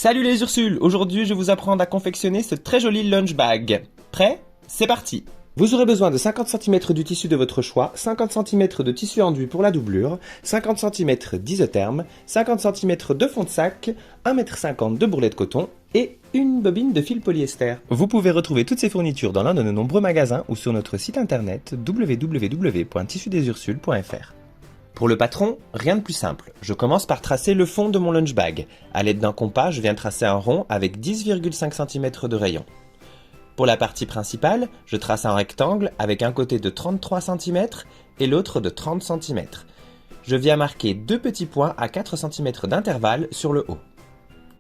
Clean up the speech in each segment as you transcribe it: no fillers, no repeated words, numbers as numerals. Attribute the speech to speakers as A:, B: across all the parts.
A: Salut les Ursules, aujourd'hui je vais vous apprendre à confectionner ce très joli lunch bag. Prêt? C'est parti! Vous aurez besoin de 50 cm du tissu de votre choix, 50 cm de tissu enduit pour la doublure, 50 cm d'isotherme, 50 cm de fond de sac, 1,50 m de bourrelet de coton et une bobine de fil polyester. Vous pouvez retrouver toutes ces fournitures dans l'un de nos nombreux magasins ou sur notre site internet www.tissudesursules.fr. Pour le patron, rien de plus simple. Je commence par tracer le fond de mon lunch bag. À l'aide d'un compas, je viens tracer un rond avec 10,5 cm de rayon. Pour la partie principale, je trace un rectangle avec un côté de 33 cm et l'autre de 30 cm. Je viens marquer deux petits points à 4 cm d'intervalle sur le haut.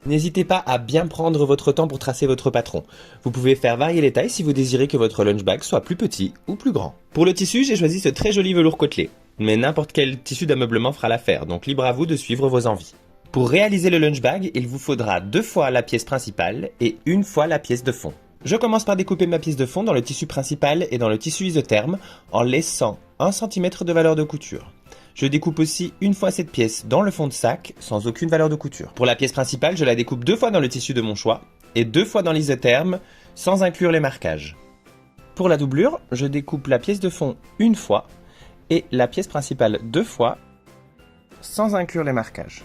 A: N'hésitez pas à bien prendre votre temps pour tracer votre patron. Vous pouvez faire varier les tailles si vous désirez que votre lunch bag soit plus petit ou plus grand. Pour le tissu, j'ai choisi ce très joli velours côtelé. Mais n'importe quel tissu d'ameublement fera l'affaire, donc libre à vous de suivre vos envies. Pour réaliser le lunch bag, il vous faudra 2 fois la pièce principale et 1 fois la pièce de fond. Je commence par découper ma pièce de fond dans le tissu principal et dans le tissu isotherme en laissant 1 cm de valeur de couture. Je découpe aussi 1 fois cette pièce dans le fond de sac sans aucune valeur de couture. Pour la pièce principale, je la découpe 2 fois dans le tissu de mon choix et 2 fois dans l'isotherme sans inclure les marquages. Pour la doublure, je découpe la pièce de fond 1 fois et la pièce principale 2 fois, sans inclure les marquages.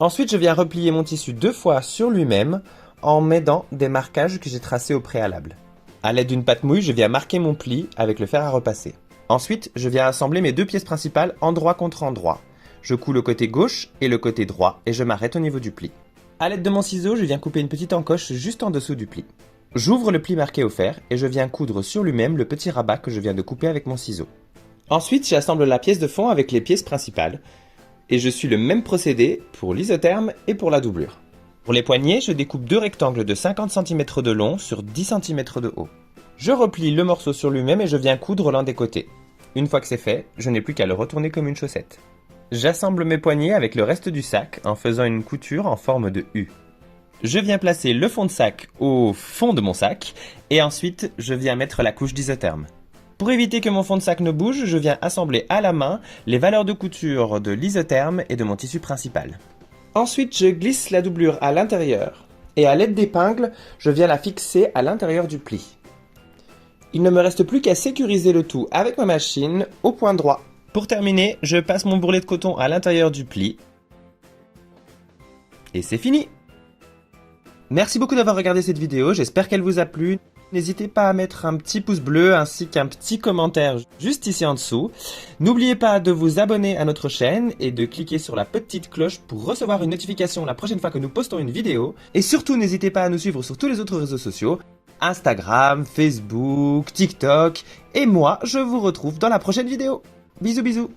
A: Ensuite, je viens replier mon tissu 2 fois sur lui-même en m'aidant des marquages que j'ai tracés au préalable. À l'aide d'une pâte mouille, je viens marquer mon pli avec le fer à repasser. Ensuite, je viens assembler mes 2 pièces principales endroit contre endroit. Je couds le côté gauche et le côté droit et je m'arrête au niveau du pli. À l'aide de mon ciseau, je viens couper une petite encoche juste en dessous du pli. J'ouvre le pli marqué au fer et je viens coudre sur lui-même le petit rabat que je viens de couper avec mon ciseau. Ensuite, j'assemble la pièce de fond avec les pièces principales et je suis le même procédé pour l'isotherme et pour la doublure. Pour les poignets, je découpe 2 rectangles de 50 cm de long sur 10 cm de haut. Je replie le morceau sur lui-même et je viens coudre l'un des côtés. Une fois que c'est fait, je n'ai plus qu'à le retourner comme une chaussette. J'assemble mes poignets avec le reste du sac en faisant une couture en forme de U. Je viens placer le fond de sac au fond de mon sac et ensuite je viens mettre la couche d'isotherme. Pour éviter que mon fond de sac ne bouge, je viens assembler à la main les valeurs de couture de l'isotherme et de mon tissu principal. Ensuite, je glisse la doublure à l'intérieur et à l'aide d'épingles, je viens la fixer à l'intérieur du pli. Il ne me reste plus qu'à sécuriser le tout avec ma machine au point droit. Pour terminer, je passe mon bourrelet de coton à l'intérieur du pli. Et c'est fini! Merci beaucoup d'avoir regardé cette vidéo, j'espère qu'elle vous a plu. N'hésitez pas à mettre un petit pouce bleu ainsi qu'un petit commentaire juste ici en dessous. N'oubliez pas de vous abonner à notre chaîne et de cliquer sur la petite cloche pour recevoir une notification la prochaine fois que nous postons une vidéo. Et surtout, n'hésitez pas à nous suivre sur tous les autres réseaux sociaux, Instagram, Facebook, TikTok. Et moi, je vous retrouve dans la prochaine vidéo. Bisous bisous.